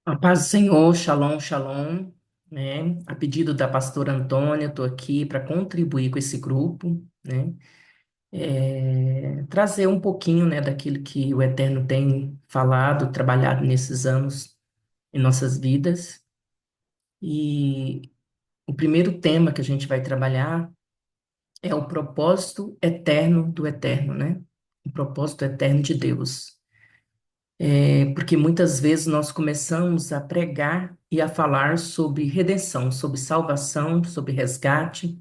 A paz do Senhor, shalom, shalom, né? A pedido da pastora Antônia, estou aqui para contribuir com esse grupo, né? Trazer um pouquinho, né, daquilo que o Eterno tem falado, trabalhado nesses anos em nossas vidas. E o primeiro tema que a gente vai trabalhar é o propósito eterno do Eterno, né? O propósito eterno de Deus. Porque muitas vezes nós começamos a pregar e a falar sobre redenção, sobre salvação, sobre resgate,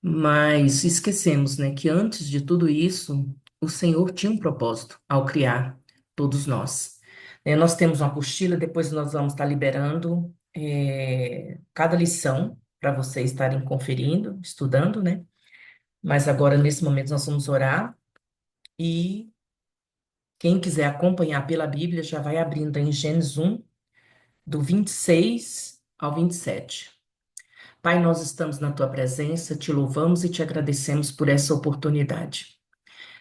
mas esquecemos, né, que antes de tudo isso, o Senhor tinha um propósito ao criar todos nós. Nós temos uma apostila, depois nós vamos estar liberando cada lição para vocês estarem conferindo, estudando, né? Mas agora, nesse momento, nós vamos orar e quem quiser acompanhar pela Bíblia já vai abrindo em Gênesis 1, do 26 ao 27. Pai, nós estamos na tua presença, te louvamos e te agradecemos por essa oportunidade.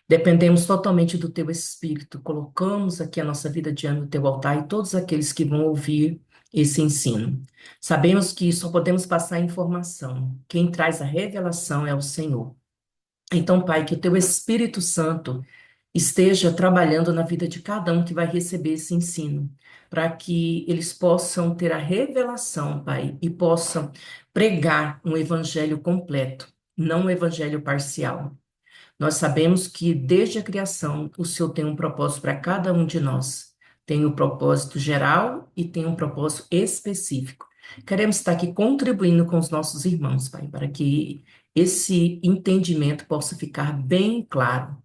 Dependemos totalmente do teu Espírito, colocamos aqui a nossa vida diante do teu altar e todos aqueles que vão ouvir esse ensino. Sabemos que só podemos passar informação, quem traz a revelação é o Senhor. Então, Pai, que o teu Espírito Santo esteja trabalhando na vida de cada um que vai receber esse ensino, para que eles possam ter a revelação, Pai, e possam pregar um evangelho completo, não um evangelho parcial. Nós sabemos que desde a criação o Senhor tem um propósito para cada um de nós. Tem um propósito geral e tem um propósito específico. Queremos estar aqui contribuindo com os nossos irmãos, Pai, para que esse entendimento possa ficar bem claro.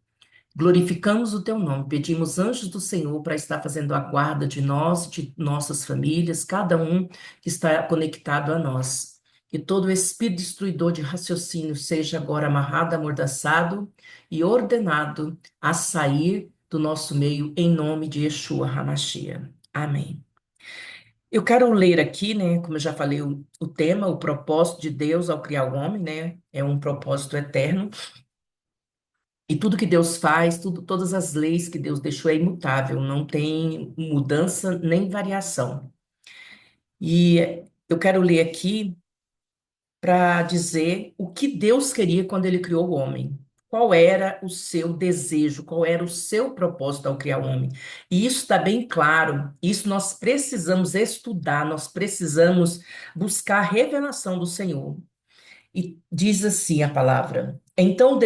Glorificamos o teu nome, pedimos anjos do Senhor para estar fazendo a guarda de nós, de nossas famílias, cada um que está conectado a nós. Que todo espírito destruidor de raciocínio seja agora amarrado, amordaçado e ordenado a sair do nosso meio, em nome de Yeshua HaMashiach. Amém. Eu quero ler aqui, né, como eu já falei, o tema, o propósito de Deus ao criar o homem, né, é um propósito eterno. E tudo que Deus faz, todas as leis que Deus deixou é imutável, não tem mudança nem variação. E eu quero ler aqui para dizer o que Deus queria quando ele criou o homem. Qual era o seu desejo, qual era o seu propósito ao criar o homem. E isso está bem claro, isso nós precisamos estudar, nós precisamos buscar a revelação do Senhor. E diz assim a palavra: então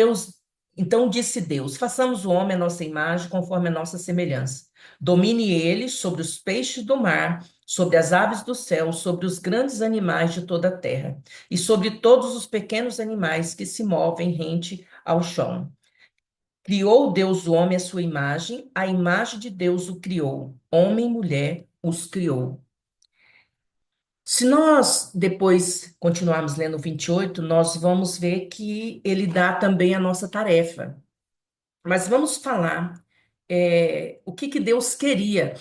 disse Deus: façamos o homem à nossa imagem, conforme a nossa semelhança. Domine ele sobre os peixes do mar, sobre as aves do céu, sobre os grandes animais de toda a terra, e sobre todos os pequenos animais que se movem rente ao chão. Criou Deus o homem à sua imagem, a imagem de Deus o criou, homem e mulher os criou. Se nós depois continuarmos lendo o 28, nós vamos ver que ele dá também a nossa tarefa. Mas vamos falar o que Deus queria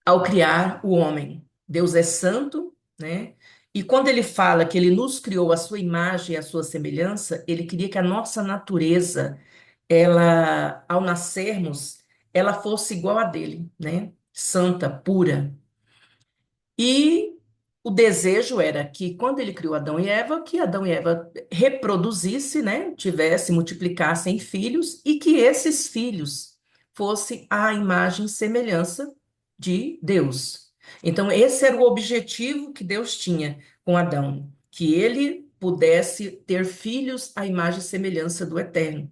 ao criar o homem. Deus é santo, né? E quando ele fala que ele nos criou à sua imagem e à sua semelhança, ele queria que a nossa natureza, ela, ao nascermos, ela fosse igual a dele, né? Santa, pura. E o desejo era que, quando ele criou Adão e Eva, que Adão e Eva reproduzisse, né, tivesse, multiplicassem filhos e que esses filhos fossem a imagem e semelhança de Deus. Então, esse era o objetivo que Deus tinha com Adão, que ele pudesse ter filhos à imagem e semelhança do Eterno.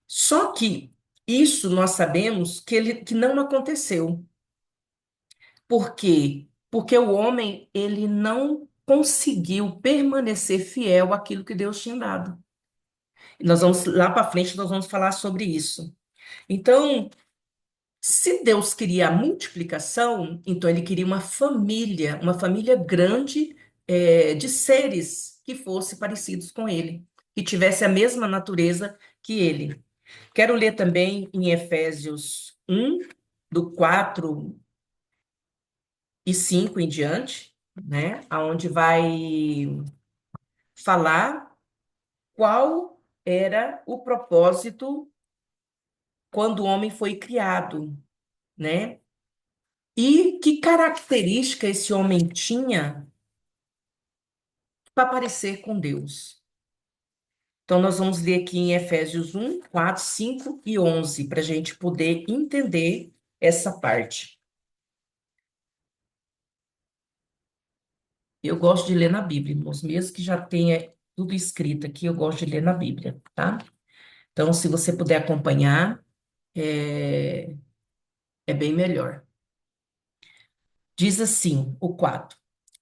Só que isso nós sabemos que não aconteceu. Por quê? Porque o homem, ele não conseguiu permanecer fiel àquilo que Deus tinha dado. E nós vamos lá para frente, nós vamos falar sobre isso. Então, se Deus queria a multiplicação, então ele queria uma família grande, de seres que fossem parecidos com ele, que tivesse a mesma natureza que ele. Quero ler também em Efésios 1, do 4 e 5 em diante, né? Aonde vai falar qual era o propósito quando o homem foi criado, né? E que característica esse homem tinha para parecer com Deus? Então, nós vamos ler aqui em Efésios 1, 4, 5 e 11, para a gente poder entender essa parte. Eu gosto de ler na Bíblia, irmãos, mesmo que já tenha tudo escrito aqui, eu gosto de ler na Bíblia, tá? Então, se você puder acompanhar, é, é bem melhor. Diz assim, o 4: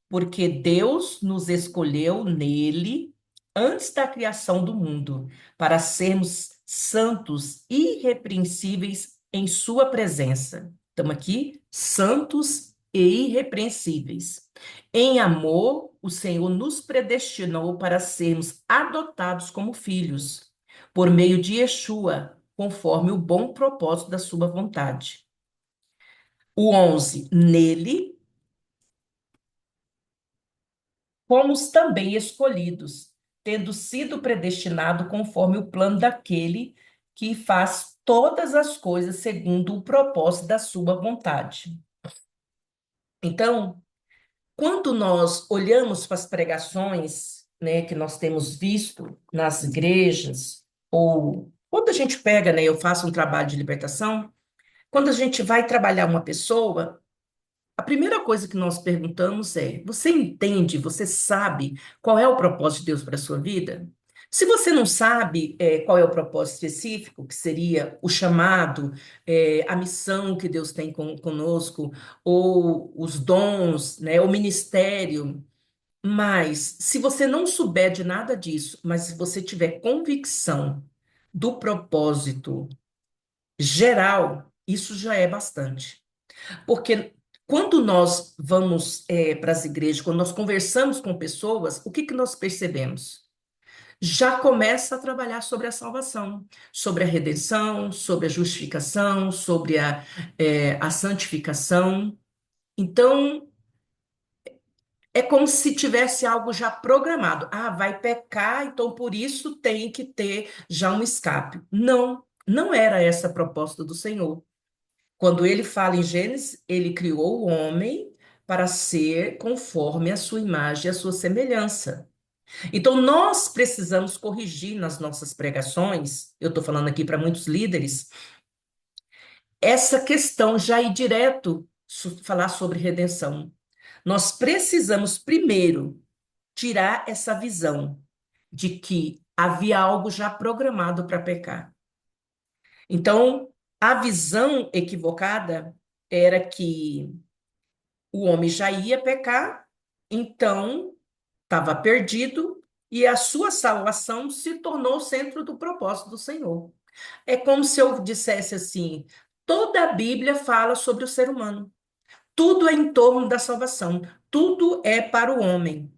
porque Deus nos escolheu nele antes da criação do mundo, para sermos santos, irrepreensíveis em sua presença. Estamos aqui, santos e irrepreensíveis. Em amor, o Senhor nos predestinou para sermos adotados como filhos, por meio de Yeshua, conforme o bom propósito da sua vontade. O 11: nele fomos também escolhidos, tendo sido predestinado conforme o plano daquele que faz todas as coisas segundo o propósito da sua vontade. Então, quando nós olhamos para as pregações, né, que nós temos visto nas igrejas, ou quando a gente pega, né, eu faço um trabalho de libertação, quando a gente vai trabalhar uma pessoa, a primeira coisa que nós perguntamos é: você entende, você sabe qual é o propósito de Deus para a sua vida? Se você não sabe qual é o propósito específico, que seria o chamado, a missão que Deus tem conosco, ou os dons, né, o ministério, mas se você não souber de nada disso, mas se você tiver convicção do propósito geral, isso já é bastante. Porque quando nós vamos para as igrejas, quando nós conversamos com pessoas, o que que nós percebemos? Já começa a trabalhar sobre a salvação, sobre a redenção, sobre a justificação, sobre a santificação. Então, é como se tivesse algo já programado. Ah, vai pecar, então por isso tem que ter já um escape. Não, não era essa a proposta do Senhor. Quando ele fala em Gênesis, ele criou o homem para ser conforme a sua imagem e a sua semelhança. Então, nós precisamos corrigir nas nossas pregações, eu estou falando aqui para muitos líderes, essa questão já ir direto falar sobre redenção. Nós precisamos primeiro tirar essa visão de que havia algo já programado para pecar. Então, a visão equivocada era que o homem já ia pecar, então estava perdido e a sua salvação se tornou o centro do propósito do Senhor. É como se eu dissesse assim: toda a Bíblia fala sobre o ser humano. Tudo é em torno da salvação. Tudo é para o homem.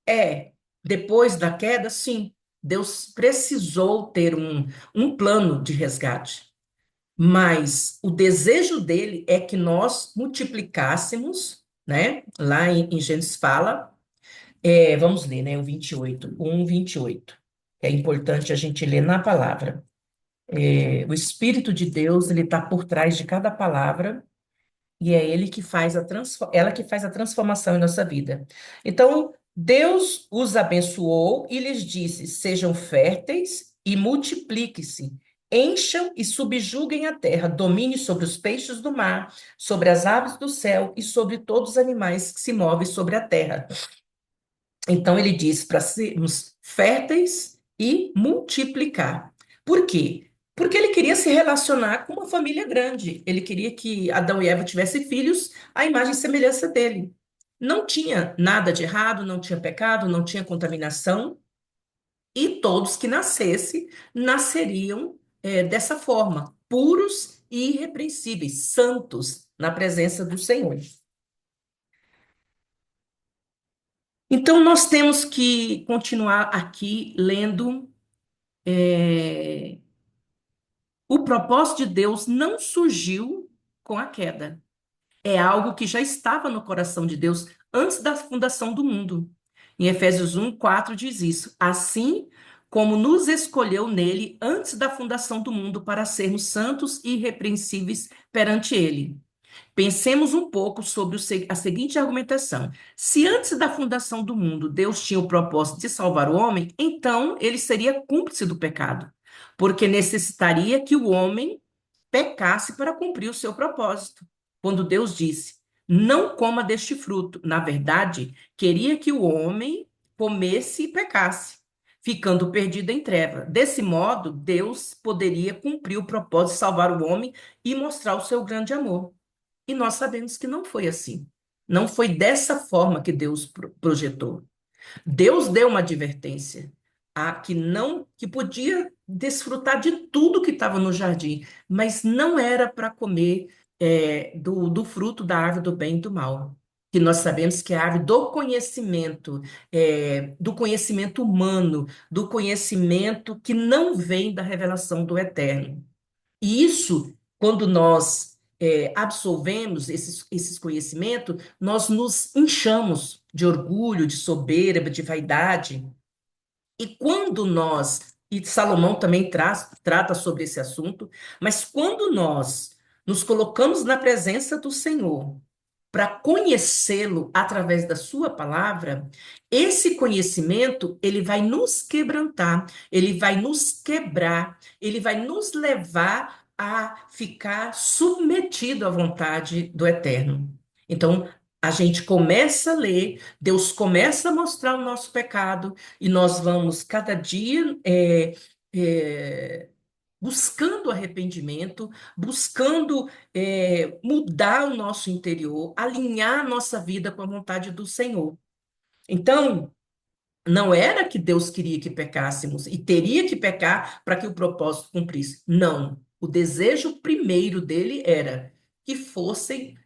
É, depois da queda, sim, Deus precisou ter um plano de resgate. Mas o desejo dele é que nós multiplicássemos, né? Lá em Gênesis fala, vamos ler, né? O 28, 1:28. É importante a gente ler na palavra. O Espírito de Deus, ele está por trás de cada palavra e é ele que faz ela que faz a transformação em nossa vida. Então, Deus os abençoou e lhes disse: sejam férteis e multipliquem-se, encham e subjuguem a terra, domine sobre os peixes do mar, sobre as aves do céu e sobre todos os animais que se movem sobre a terra. Então, ele diz para sermos férteis e multiplicar. Por quê? Porque ele queria se relacionar com uma família grande. Ele queria que Adão e Eva tivessem filhos à imagem e semelhança dele. Não tinha nada de errado, não tinha pecado, não tinha contaminação, e todos que nascessem nasceriam dessa forma, puros e irrepreensíveis, santos na presença do Senhor. Então, nós temos que continuar aqui lendo. é, o propósito de Deus não surgiu com a queda. É algo que já estava no coração de Deus antes da fundação do mundo. Em Efésios 1:4 diz isso. Assim como nos escolheu nele antes da fundação do mundo para sermos santos e irrepreensíveis perante ele. Pensemos um pouco sobre a seguinte argumentação: se antes da fundação do mundo Deus tinha o propósito de salvar o homem, então ele seria cúmplice do pecado, porque necessitaria que o homem pecasse para cumprir o seu propósito. Quando Deus disse: não coma deste fruto, na verdade, queria que o homem comesse e pecasse, ficando perdido em treva. Desse modo, Deus poderia cumprir o propósito de salvar o homem e mostrar o seu grande amor. E nós sabemos que não foi assim. Não foi dessa forma que Deus projetou. Deus deu uma advertência a que não, que podia desfrutar de tudo que estava no jardim, mas não era para comer do fruto da árvore do bem e do mal. Que nós sabemos que é a árvore do conhecimento humano, do conhecimento que não vem da revelação do eterno. E isso, quando nós absorvemos esses conhecimentos, nós nos inchamos de orgulho, de soberba, de vaidade. E quando nós, e Salomão também trata sobre esse assunto, mas quando nós nos colocamos na presença do Senhor, para conhecê-lo através da sua palavra, esse conhecimento, ele vai nos quebrantar, ele vai nos quebrar, ele vai nos levar a ficar submetido à vontade do Eterno. Então, a gente começa a ler, Deus começa a mostrar o nosso pecado, e nós vamos cada dia buscando arrependimento, buscando mudar o nosso interior, alinhar a nossa vida com a vontade do Senhor. Então, não era que Deus queria que pecássemos e teria que pecar para que o propósito cumprisse. Não. O desejo primeiro dele era que fossem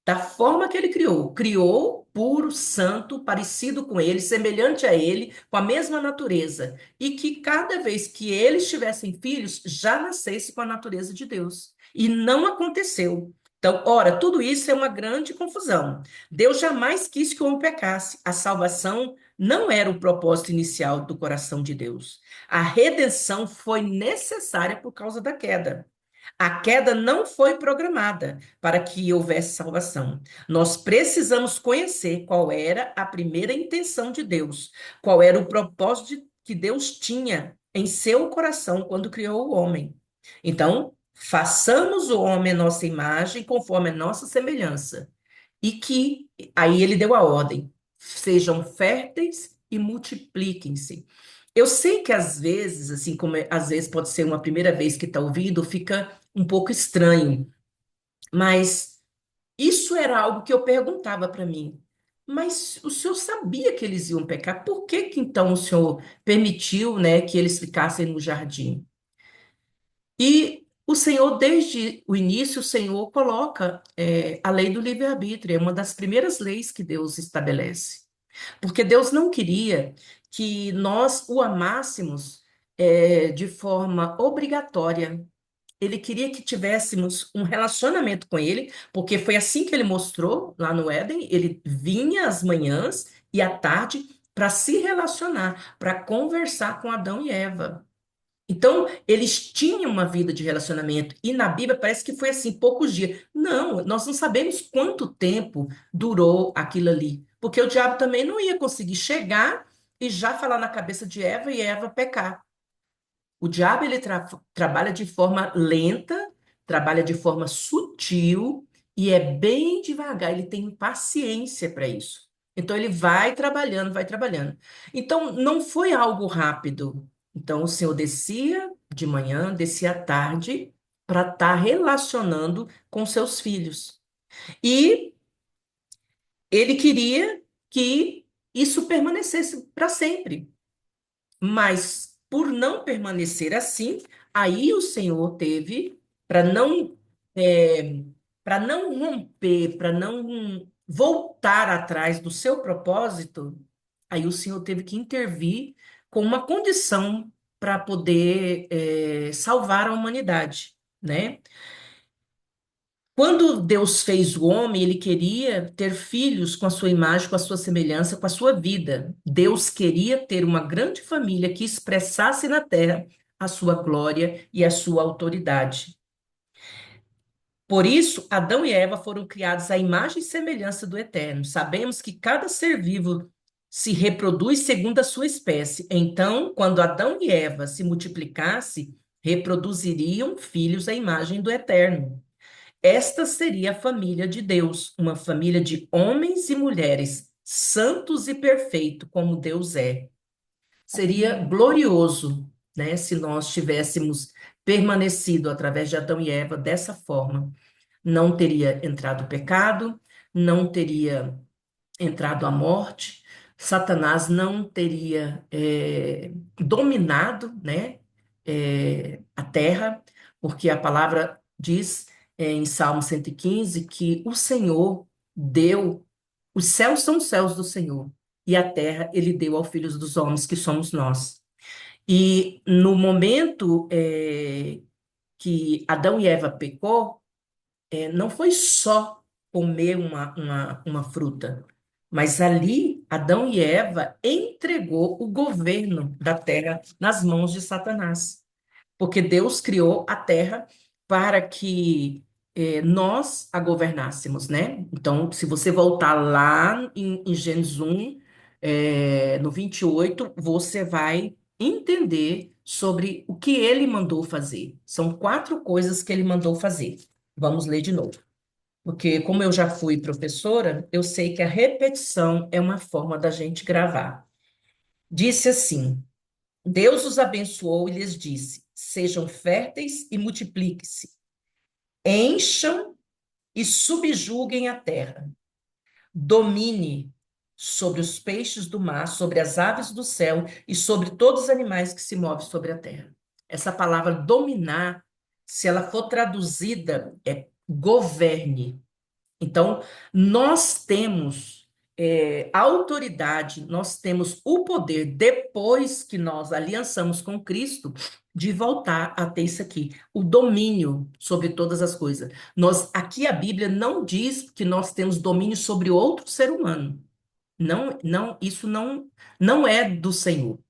da forma que ele criou. Criou puro, santo, parecido com ele, semelhante a ele, com a mesma natureza. E que cada vez que eles tivessem filhos, já nascesse com a natureza de Deus. E não aconteceu. Então, ora, tudo isso é uma grande confusão. Deus jamais quis que o homem pecasse. A salvação não era o propósito inicial do coração de Deus. A redenção foi necessária por causa da queda. A queda não foi programada para que houvesse salvação. Nós precisamos conhecer qual era a primeira intenção de Deus, qual era o propósito que Deus tinha em seu coração quando criou o homem. Então, façamos o homem a nossa imagem, conforme a nossa semelhança. E que, aí ele deu a ordem, sejam férteis e multipliquem-se. Eu sei que às vezes, assim como às vezes pode ser uma primeira vez que está ouvindo, fica um pouco estranho, mas isso era algo que eu perguntava para mim. Mas o senhor sabia que eles iam pecar? Por que que então o senhor permitiu, né, que eles ficassem no jardim? E o Senhor, desde o início, o Senhor coloca a lei do livre-arbítrio, é uma das primeiras leis que Deus estabelece. Porque Deus não queria que nós o amássemos de forma obrigatória. Ele queria que tivéssemos um relacionamento com ele, porque foi assim que ele mostrou lá no Éden. Ele vinha às manhãs e à tarde para se relacionar, para conversar com Adão e Eva. Então, eles tinham uma vida de relacionamento, e na Bíblia parece que foi assim, poucos dias. Não, nós não sabemos quanto tempo durou aquilo ali, porque o diabo também não ia conseguir chegar e já falar na cabeça de Eva e Eva pecar. O diabo ele trabalha de forma lenta, trabalha de forma sutil e é bem devagar, ele tem paciência para isso. Então ele vai trabalhando, vai trabalhando. Então não foi algo rápido. Então o Senhor descia de manhã, descia à tarde para estar relacionando com seus filhos. E ele queria que isso permanecesse para sempre. Mas por não permanecer assim, aí o Senhor teve para não para não romper, para não voltar atrás do seu propósito, aí o Senhor teve que intervir com uma condição para poder salvar a humanidade, né? Quando Deus fez o homem, ele queria ter filhos com a sua imagem, com a sua semelhança, com a sua vida. Deus queria ter uma grande família que expressasse na terra a sua glória e a sua autoridade. Por isso, Adão e Eva foram criados à imagem e semelhança do Eterno. Sabemos que cada ser vivo se reproduz segundo a sua espécie. Então, quando Adão e Eva se multiplicassem, reproduziriam filhos à imagem do Eterno. Esta seria a família de Deus, uma família de homens e mulheres, santos e perfeitos, como Deus é. Seria glorioso, né, se nós tivéssemos permanecido através de Adão e Eva dessa forma. Não teria entrado o pecado, não teria entrado a morte, Satanás não teria dominado, né, a terra, porque a palavra diz em Salmo 115 que o Senhor deu, os céus são os céus do Senhor, e a terra ele deu aos filhos dos homens, que somos nós. E no momento que Adão e Eva pecou, não foi só comer uma fruta, mas ali Adão e Eva entregou o governo da terra nas mãos de Satanás, porque Deus criou a terra para que nós a governássemos, né? Então, se você voltar lá em Gênesis 1, no 28, você vai entender sobre o que ele mandou fazer. São quatro coisas que ele mandou fazer. Vamos ler de novo. Porque, como eu já fui professora, eu sei que a repetição é uma forma da gente gravar. Disse assim: Deus os abençoou e lhes disse: sejam férteis e multipliquem-se, encham e subjuguem a terra, domine sobre os peixes do mar, sobre as aves do céu e sobre todos os animais que se movem sobre a terra. Essa palavra dominar, se ela for traduzida, é governe. Então, nós temos autoridade, nós temos o poder, depois que nós aliançamos com Cristo, de voltar a ter isso aqui, o domínio sobre todas as coisas. Aqui a Bíblia não diz que nós temos domínio sobre outro ser humano. Não, não, isso não é do Senhor,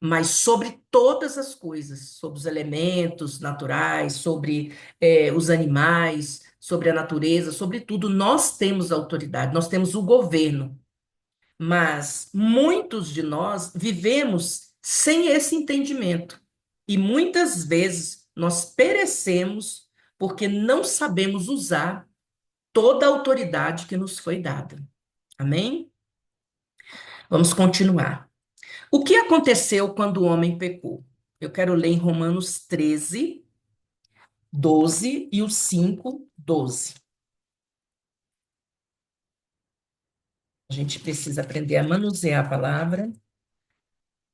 mas sobre todas as coisas, sobre os elementos naturais, sobre os animais, sobre a natureza, sobre tudo, nós temos autoridade, nós temos o governo, mas muitos de nós vivemos sem esse entendimento e muitas vezes nós perecemos porque não sabemos usar toda a autoridade que nos foi dada. Amém? Vamos continuar. O que aconteceu quando o homem pecou? Eu quero ler em Romanos 13, 12 e o 5, 12. A gente precisa aprender a manusear a palavra,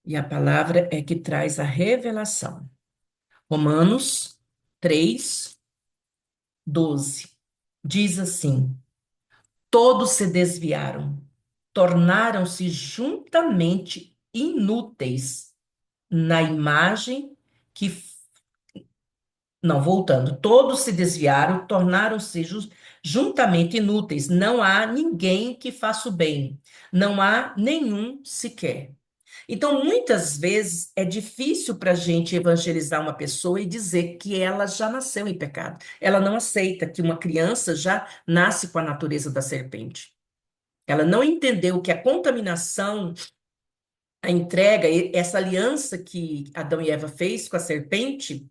e a palavra é que traz a revelação. Romanos 3, 12. Diz assim: todos se desviaram, tornaram-se juntamente inúteis na imagem que Não, voltando. Todos se desviaram, tornaram-se juntamente inúteis. Não há ninguém que faça o bem. Não há nenhum sequer. Então, muitas vezes é difícil para a gente evangelizar uma pessoa e dizer que ela já nasceu em pecado. Ela não aceita que uma criança já nasce com a natureza da serpente. Ela não entendeu que a contaminação, a entrega, essa aliança que Adão e Eva fez com a serpente,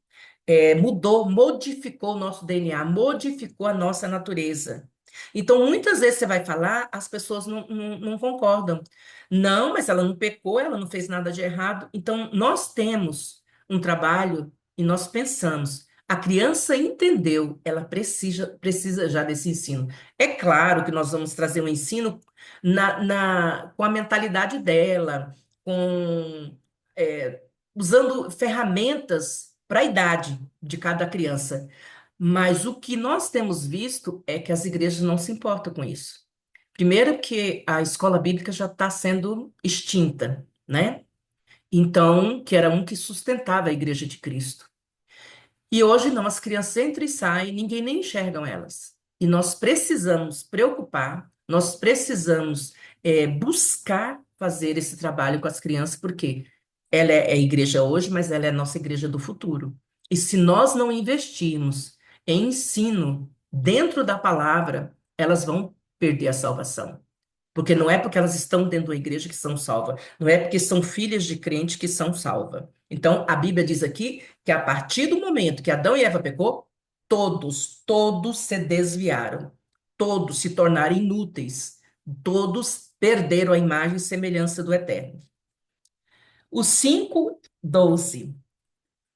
mudou, modificou o nosso DNA, modificou a nossa natureza. Então, muitas vezes você vai falar, as pessoas não concordam. Não, mas ela não pecou, ela não fez nada de errado. Então, nós temos um trabalho e nós pensamos. A criança entendeu, ela precisa já desse ensino. É claro que nós vamos trazer um ensino com a mentalidade dela, com, usando ferramentas para a idade de cada criança. Mas o que nós temos visto é que as igrejas não se importam com isso. Primeiro que a escola bíblica já está sendo extinta, né? Então, que era um que sustentava a igreja de Cristo. E hoje não, as crianças entram e saem, ninguém nem enxerga elas. E nós precisamos preocupar, nós precisamos buscar fazer esse trabalho com as crianças, porque ela é a igreja hoje, mas ela é a nossa igreja do futuro. E se nós não investirmos em ensino, dentro da palavra, elas vão perder a salvação. Porque não é porque elas estão dentro da igreja que são salvas, não é porque são filhas de crente que são salvas. Então, a Bíblia diz aqui que a partir do momento que Adão e Eva pecou, todos se desviaram, todos se tornaram inúteis, todos perderam a imagem e semelhança do Eterno. O 5:12,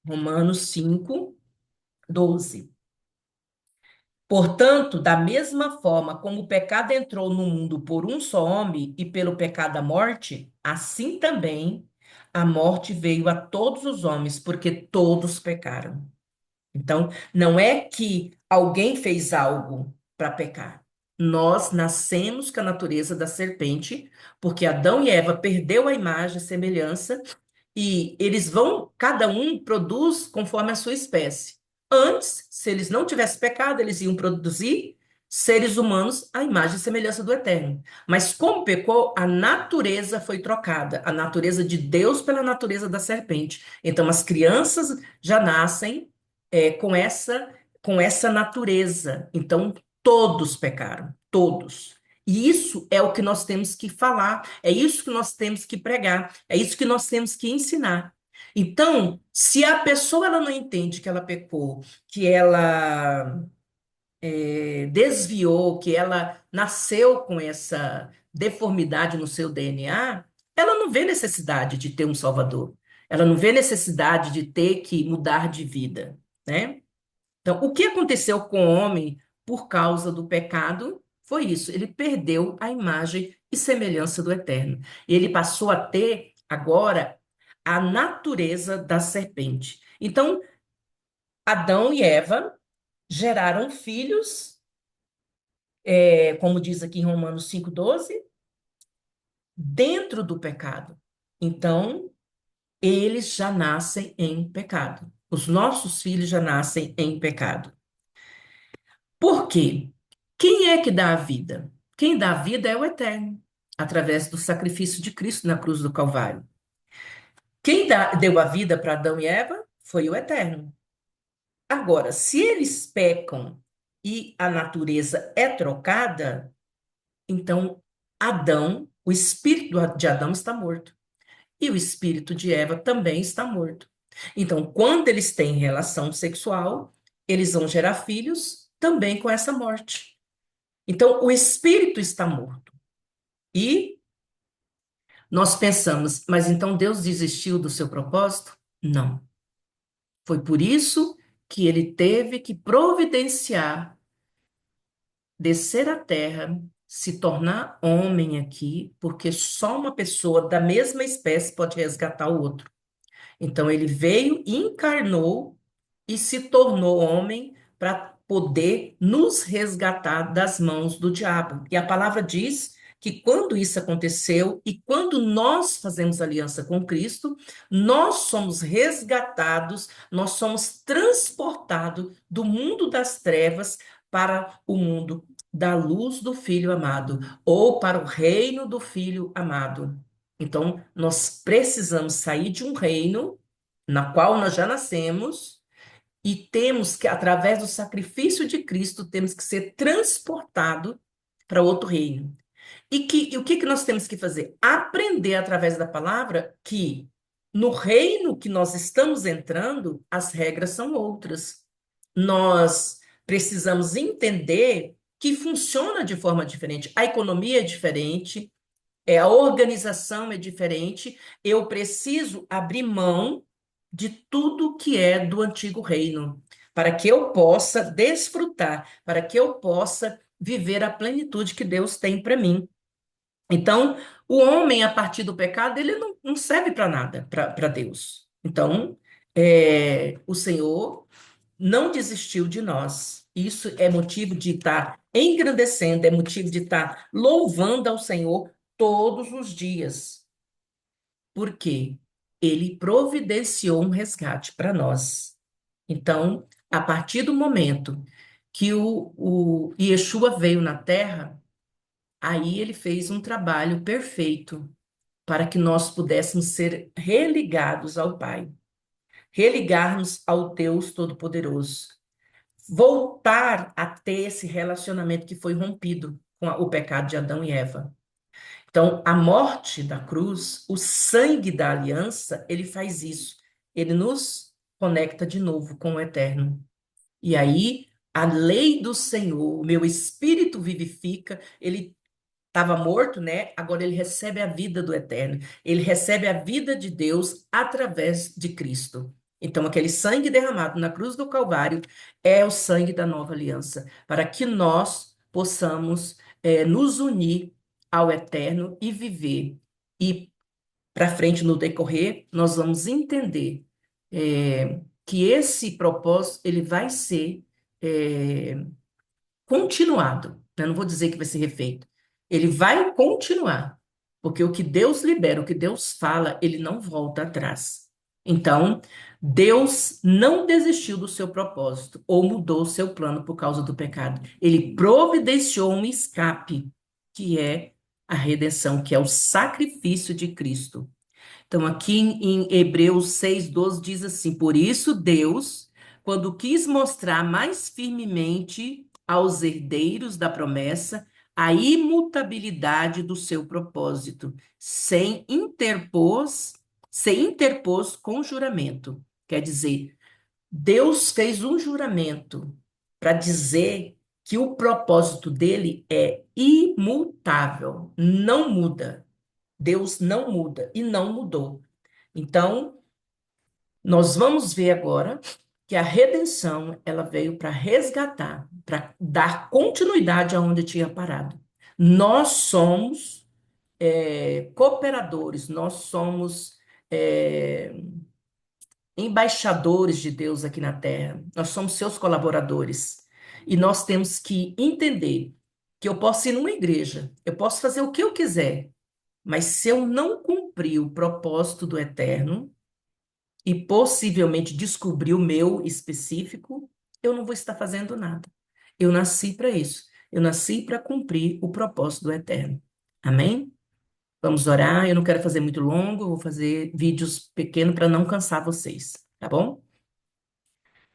Romanos 5:12. Portanto, da mesma forma como o pecado entrou no mundo por um só homem e pelo pecado a morte, assim também a morte veio a todos os homens, porque todos pecaram. Então, não é que alguém fez algo para pecar. Nós nascemos com a natureza da serpente, porque Adão e Eva perdeu a imagem e semelhança e eles vão, cada um produz conforme a sua espécie. Antes, se eles não tivessem pecado, eles iam produzir seres humanos à imagem e semelhança do Eterno. Mas como pecou, a natureza foi trocada, a natureza de Deus pela natureza da serpente. Então, as crianças já nascem com essa natureza. Então, todos pecaram, todos. E isso é o que nós temos que falar, é isso que nós temos que pregar, é isso que nós temos que ensinar. Então, se a pessoa ela não entende que ela pecou, que ela desviou, que ela nasceu com essa deformidade no seu DNA, ela não vê necessidade de ter um Salvador. Ela não vê necessidade de ter que mudar de vida, né? Então, o que aconteceu com o homem por causa do pecado foi isso. Ele perdeu a imagem e semelhança do Eterno. Ele passou a ter agora a natureza da serpente. Então, Adão e Eva geraram filhos, como diz aqui em Romanos 5:12, dentro do pecado. Então, eles já nascem em pecado. Os nossos filhos já nascem em pecado. Por quê? Quem é que dá a vida? Quem dá a vida é o Eterno, através do sacrifício de Cristo na cruz do Calvário. Quem deu a vida para Adão e Eva foi o Eterno. Agora, se eles pecam e a natureza é trocada, então Adão, o espírito de Adão está morto. E o espírito de Eva também está morto. Então, quando eles têm relação sexual, eles vão gerar filhos também com essa morte. Então, o espírito está morto. E nós pensamos, mas então Deus desistiu do seu propósito? Não. Foi por isso que ele teve que providenciar, descer à terra, se tornar homem aqui, porque só uma pessoa da mesma espécie pode resgatar o outro. Então ele veio, encarnou e se tornou homem para poder nos resgatar das mãos do diabo. E a palavra diz que quando isso aconteceu e quando nós fazemos aliança com Cristo, nós somos resgatados, nós somos transportados do mundo das trevas para o mundo da luz do Filho amado, ou para o reino do Filho amado. Então, nós precisamos sair de um reino na qual nós já nascemos e temos que, através do sacrifício de Cristo, temos que ser transportado para outro reino. E o que que nós temos que fazer? Aprender através da palavra que no reino que nós estamos entrando, as regras são outras. Nós precisamos entender que funciona de forma diferente. A economia é diferente, a organização é diferente. Eu preciso abrir mão de tudo que é do antigo reino, para que eu possa desfrutar, para que eu possa viver a plenitude que Deus tem para mim. Então, o homem, a partir do pecado, ele não serve para nada, para Deus. Então, o Senhor não desistiu de nós. Isso é motivo de estar engrandecendo, é motivo de estar louvando ao Senhor todos os dias. Por quê? Ele providenciou um resgate para nós. Então, a partir do momento que o Yeshua veio na Terra, aí ele fez um trabalho perfeito para que nós pudéssemos ser religados ao Pai, religarmos ao Deus Todo-Poderoso. voltar a ter esse relacionamento que foi rompido com o pecado de Adão e Eva. Então, a morte da cruz, o sangue da aliança, ele faz isso. Ele nos conecta de novo com o eterno. E aí, a lei do Senhor, o meu espírito vivifica, ele estava morto, né? Agora ele recebe a vida do eterno. Ele recebe a vida de Deus através de Cristo. Então, aquele sangue derramado na cruz do Calvário é o sangue da nova aliança, para que nós possamos nos unir ao eterno e viver. E para frente no decorrer, nós vamos entender que esse propósito ele vai ser é, continuado, né? Não vou dizer que vai ser refeito. Ele vai continuar, porque o que Deus libera, o que Deus fala, ele não volta atrás. Então, Deus não desistiu do seu propósito ou mudou o seu plano por causa do pecado. Ele providenciou um escape, que é a redenção, que é o sacrifício de Cristo. Então, aqui em Hebreus 6:12 diz assim: Por isso Deus, quando quis mostrar mais firmemente aos herdeiros da promessa a imutabilidade do seu propósito, sem interpôs com juramento. Quer dizer, Deus fez um juramento para dizer que o propósito dele é imutável, não muda. Deus não muda e não mudou. Então, nós vamos ver agora que a redenção, ela veio para resgatar, para dar continuidade aonde tinha parado. Nós somos cooperadores, nós somos é, embaixadores de Deus aqui na Terra, nós somos seus colaboradores. E nós temos que entender que eu posso ir numa igreja, eu posso fazer o que eu quiser, mas se eu não cumprir o propósito do eterno, e possivelmente descobrir o meu específico, eu não vou estar fazendo nada. Eu nasci para isso. Eu nasci para cumprir o propósito do eterno. Amém? Vamos orar. Eu não quero fazer muito longo, eu vou fazer vídeos pequenos para não cansar vocês, tá bom?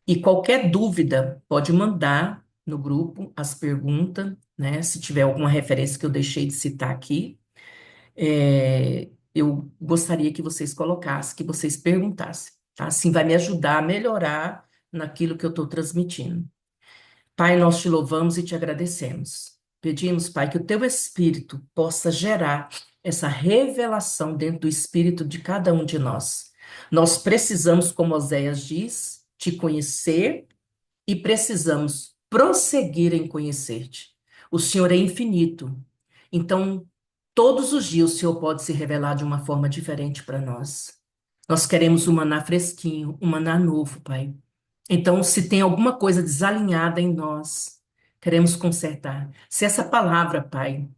E qualquer dúvida, pode mandar no grupo as perguntas, né? Se tiver alguma referência que eu deixei de citar aqui, eu gostaria que vocês colocassem, que vocês perguntassem, tá? Assim vai me ajudar a melhorar naquilo que eu estou transmitindo. Pai, nós te louvamos e te agradecemos. Pedimos, Pai, que o teu Espírito possa gerar essa revelação dentro do espírito de cada um de nós. Nós precisamos, como Oséias diz, te conhecer e precisamos prosseguir em conhecer-te. O Senhor é infinito, então todos os dias o Senhor pode se revelar de uma forma diferente para nós. Nós queremos um maná fresquinho, um maná novo, Pai. Então, se tem alguma coisa desalinhada em nós, queremos consertar. Se essa palavra, Pai,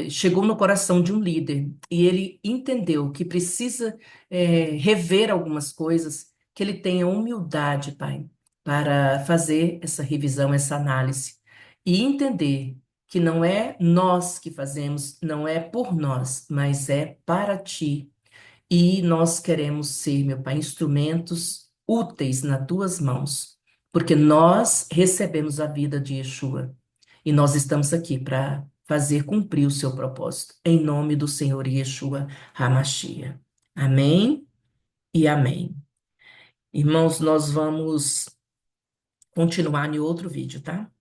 chegou no coração de um líder e ele entendeu que precisa, rever algumas coisas, que ele tenha humildade, Pai, para fazer essa revisão, essa análise e entender que não é nós que fazemos, não é por nós, mas é para ti. E nós queremos ser, meu Pai, instrumentos úteis nas tuas mãos, porque nós recebemos a vida de Yeshua e nós estamos aqui para fazer cumprir o seu propósito, em nome do Senhor Yeshua HaMashiach. Amém e amém. Irmãos, nós vamos continuar em outro vídeo, tá?